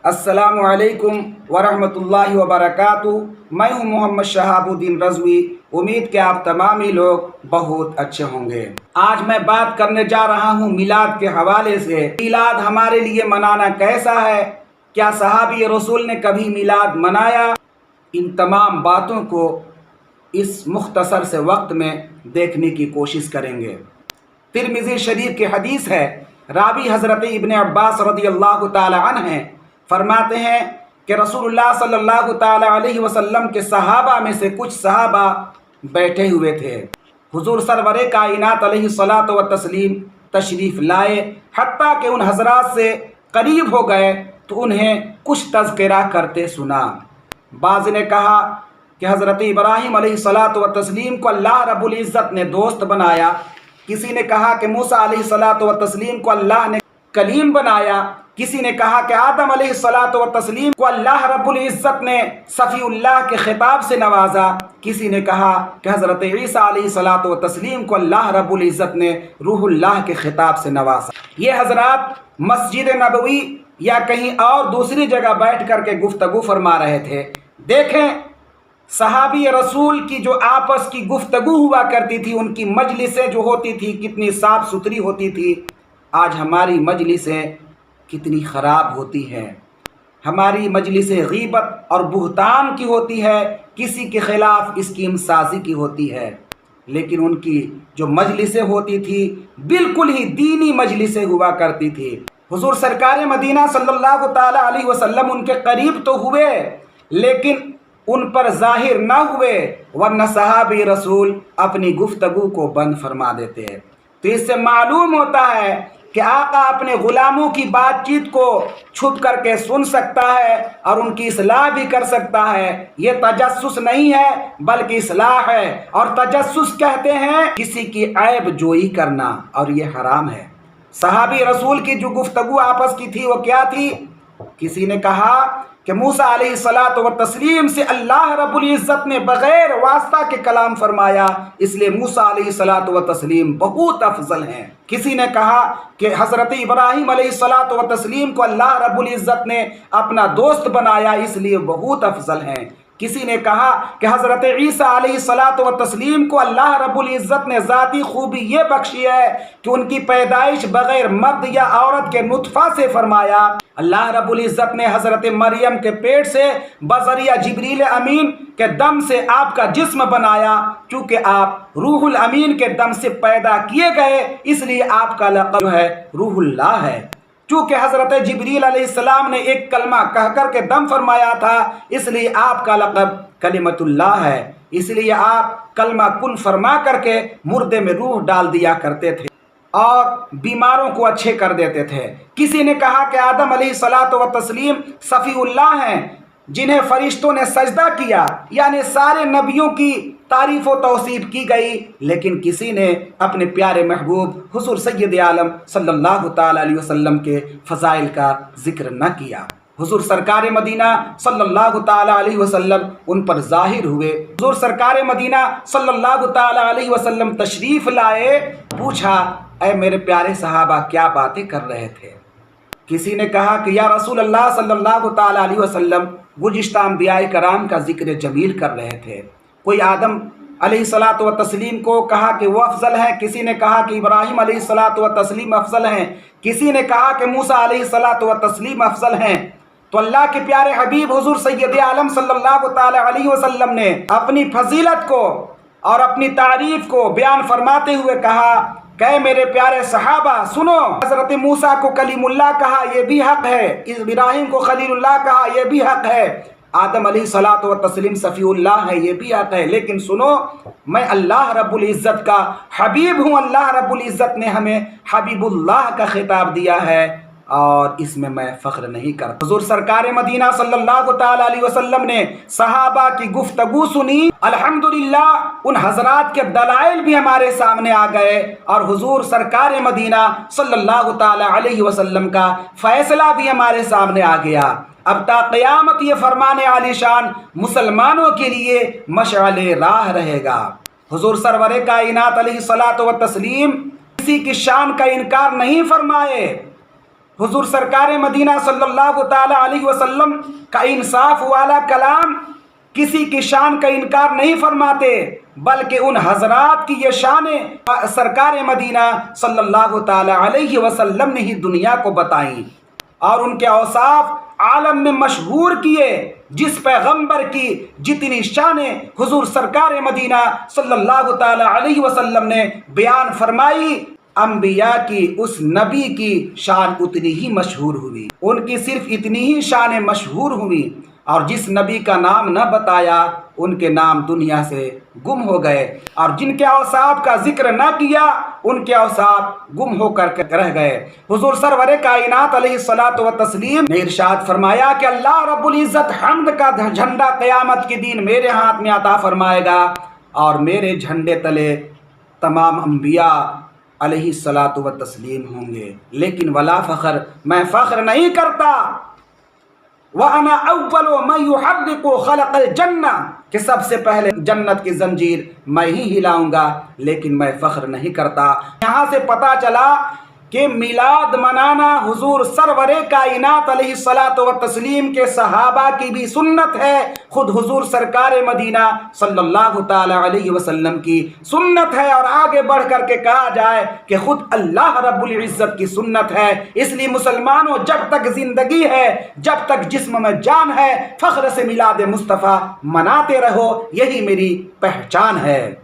अस्सलामु अलैकुम वरहमतुल्लाहि वबरकातुहू। मैं हूँ मोहम्मद शहाबुद्दीन रज़वी। उम्मीद कि आप तमाम ही लोग बहुत अच्छे होंगे। आज मैं बात करने जा रहा हूँ मिलाद के हवाले से। मिलाद हमारे लिए मनाना कैसा है, क्या सहाबी रसूल ने कभी मिलाद मनाया, इन तमाम बातों को इस मुख्तसर से वक्त में देखने की कोशिश करेंगे। तिरमिज़ी शरीफ की हदीस है, रावी हज़रत इब्न अब्बास रज़ियल्लाहु ताला अन्हु हैं, फरमाते हैं कि रसूलुल्लाह सल्लल्लाहु ताला अलैहि वसल्लम के सहाबा में से कुछ सहाबा बैठे हुए थे। हुजूर सरवरे कायनात अलैहिस्सलातु व तस्लीम तशरीफ़ लाए, हत्ता कि उन हज़रात से करीब हो गए तो उन्हें कुछ तज़किरा करते सुना। बाज़ ने कहा कि हज़रत इब्राहीम अलैहिस्सलातु व तस्लीम को अल्लाह रब्बुल इज़्ज़त ने दोस्त बनाया। किसी ने कहा कि मूसा अलैहिस्सलातु व तस्लीम को अल्लाह ने कलीम बनाया। किसी ने कहा कि आदम अलैहिस्सलातु व तस्लीम को अल्लाह रब्बुल इज़्ज़त ने सफ़ीउल्लाह के खिताब से नवाजा। किसी ने कहा कि हज़रत ईसा अलैहिस्सलातु व तस्लीम को अल्लाह रब्बुल इज़्ज़त ने रूहुल्लाह के खिताब से नवाजा। ये हज़रात मस्जिद नबवी या कहीं और दूसरी जगह बैठ कर के गुफ्तगू फरमा रहे थे। देखें, सहाबी रसूल की जो आपस की गुफ्तगू हुआ करती थी, उनकी मजलिसें जो होती थी कितनी साफ़ सुथरी होती थी। आज हमारी मजलिसें कितनी ख़राब होती हैं। हमारी मजलिसें गीबत और बुहतान की होती है, किसी के ख़िलाफ़ स्कीम साजी की होती है। लेकिन उनकी जो मजलिसें होती थी बिल्कुल ही दीनी मजलिसें हुआ करती थी। हुजूर सरकार मदीना सल्लल्लाहु ताला अलैहि वसल्लम उनके करीब तो हुए, लेकिन उन पर ज़ाहिर न हुए, वरना सहाबी रसूल अपनी गुफ्तगू को बंद फरमा देते हैं। तो इससे मालूम होता है कि आका अपने ग़ुलामों की बातचीत को छुप करके सुन सकता है और उनकी इस्लाह भी कर सकता है। ये तजस्सुस नहीं है बल्कि इस्लाह है। और तजस्सुस कहते हैं किसी की ऐब जोई करना, और ये हराम है। सहाबी रसूल की जो गुफ्तगू आपस की थी वो क्या थी? किसी ने कहा कि मूसा अलैहिस्सलातु व तस्लीम से अल्लाह रब्बुल इज़्ज़त ने बग़ैर वास्ता के कलाम फरमाया, इसलिए मूसा अलैहिस्सलातु व तस्लीम बहुत अफजल हैं। किसी ने कहा कि हज़रत इब्राहीम अलैहिस्सलातु व तस्लीम को अल्लाह रब्बुल इज़्ज़त ने अपना दोस्त बनाया, इसलिए बहुत अफजल हैं। किसी ने कहा कि हज़रत ईसा अलैहिस्सलातु व तस्लीम को अल्लाह रब्बुल इज़्ज़त ने ज़ाती खूबी ये बख्शी है कि उनकी पैदाइश बग़ैर मर्द या औरत के नुतफ़ा से फरमाया। अल्लाह रब्बुल इज़्ज़त ने हज़रत मरियम के पेट से बज़रिया जिब्रील अमीन के दम से आपका जिस्म बनाया। चूँकि आप रूहुल अमीन के दम से पैदा किए गए, इसलिए आपका लक़ब जो है रूहुल्लाह है। चूँकि हज़रत जिब्रील अलैहिस्सलाम ने एक कलमा कह कर के दम फरमाया था, इसलिए आपका लक़ब कलिमतुल्लाह है। इसलिए आप कलमा कुन फरमा करके मुर्दे में रूह डाल दिया करते थे और बीमारों को अच्छे कर देते थे। किसी ने कहा कि आदम अलैहिस्सलातु व तस्लीम सफ़ीउल्लाह हैं, जिन्हें फरिश्तों ने सजदा किया, यानी सारे नबियों की तारीफ़ व तौसीफ़ की गई। लेकिन किसी ने अपने प्यारे महबूब हुज़ूर सय्यद आलम सल्लल्लाहु ताला अलैहि वसल्लम के फ़ज़ाइल का ज़िक्र न किया। हुज़ूर सरकार मदीना सल्लल्लाहु ताला अलैहि वसल्लम उन पर ज़ाहिर हुए। हुज़ूर सरकार मदीना सल्लल्लाहु ताला अलैहि वसल्लम तशरीफ़ लाए। पूछा, ऐ मेरे प्यारे सहाबा क्या बातें कर रहे थे? किसी ने कहा कि या रसूल अल्लाह सल्लल्लाहु ताला अलैहि वसल्लम गुज़िश्ता अंबियाए कराम का ज़िक्र जमील कर रहे थे। कोई आदम अलैहिस्सलातु व तस्लीम को कहा कि वो अफजल हैं, किसी ने कहा कि इब्राहीम अलैहिस्सलातु व तस्लीम अफजल हैं, किसी ने कहा कि मूसा अलैहिस्सलातु व तस्लीम अफजल हैं। तो अल्लाह के प्यारे हबीब हुज़ूर सय्यद आलम सल्लल्लाहु ताला अलैहि वसल्लम ने अपनी फजीलत को और अपनी तारीफ़ को बयान फरमाते हुए कहा कि मेरे प्यारे सहाबा सुनो, हज़रत मूसा को कलीमुल्लाह कहा, यह भी हक़ है। इब्राहीम को खलीलुल्लाह कहा, यह भी हक़ है। आदम अलैहिस्सलातु व तस्लीम सफ़ीउल्लाह है, ये भी हक़ है। लेकिन सुनो, मैं अल्लाह रब्बुल इज़्ज़त का हबीब हूँ। अल्लाह रब्बुल इज़्ज़त ने हमें हबीबुल्लाह का खिताब दिया है और इसमें मैं फ़ख्र नहीं करता। हुज़ूर सरकार मदीना सल्लल्लाहु ताला अलैहि वसल्लम ने सहाबा की गुफ्तगू सुनी। अल्हम्दुलिल्लाह उन हज़रात के दलाइल भी हमारे सामने आ गए और हुज़ूर सरकार मदीना सल्लल्लाहु ताला अलैहि वसल्लम का फ़ैसला भी हमारे सामने आ गया। अब ता क़यामत ये फरमाने आलिशान मुसलमानों के लिए मशअले राह रहेगा। हुज़ूर सरवरे कायनात अलैहिस्सलातु व तस्लीम किसी की शान का इनकार नहीं फरमाए। हुजूर सरकार मदीना सल्लल्लाहु ताला अलैहि वसल्लम का इंसाफ वाला कलाम किसी की शान का इनकार नहीं फरमाते, बल्कि उन हजरात की ये शान सरकार मदीना सल्लल्लाहु ताला अलैहि वसल्लम ने ही दुनिया को बताई और उनके औसाफ आलम में मशहूर किए। जिस पैगंबर की जितनी शानें हुजूर सरकार मदीना सल्लल्लाहु ताला अलैहि वसल्लम ने बयान फरमाई, अंबिया की उस नबी की शान उतनी ही मशहूर हुई, उनकी सिर्फ इतनी ही शान मशहूर हुई। और जिस नबी का नाम न बताया उनके नाम दुनिया से गुम हो गए, और जिनके औसाफ का जिक्र न किया उनके औसाफ गुम होकर रह गए। हुजूर सरवरे कायनात अलैहिस्सलातु व तस्लीम ने इरशाद फरमाया कि अल्लाह रब्बुल इज़्ज़त हम्द का झंडा क़यामत के दिन मेरे हाथ में अता फरमाएगा और मेरे झंडे तले तमाम अंबिया अलैहिस्सलातु व तस्लीम होंगे। लेकिन वला फ़ख्र, मैं फ़ख्र नहीं करता। वअना अव्वलु मन युहर्रिकु खलक़ल जन्ना, कि सबसे पहले जन्नत की जंजीर मैं ही हिलाऊंगा, लेकिन मैं फ़ख्र नहीं करता। यहाँ से पता चला कि मिलाद मनाना हुजूर सरवरे कायनात अलैहिस्सलातु व तस्लीम के सहाबा की भी सुन्नत है, खुद हुजूर सरकार मदीना सल्लल्लाहु ताला अलैहि वसल्लम की सुन्नत है, और आगे बढ़ करके कहा जाए कि खुद अल्लाह रब्बुल इज़्ज़त की सुन्नत है। इसलिए मुसलमानों, जब तक जिंदगी है, जब तक जिस्म में जान है, फ़ख्र से मिलाद मुस्तफ़ा मनाते रहो, यही मेरी पहचान है।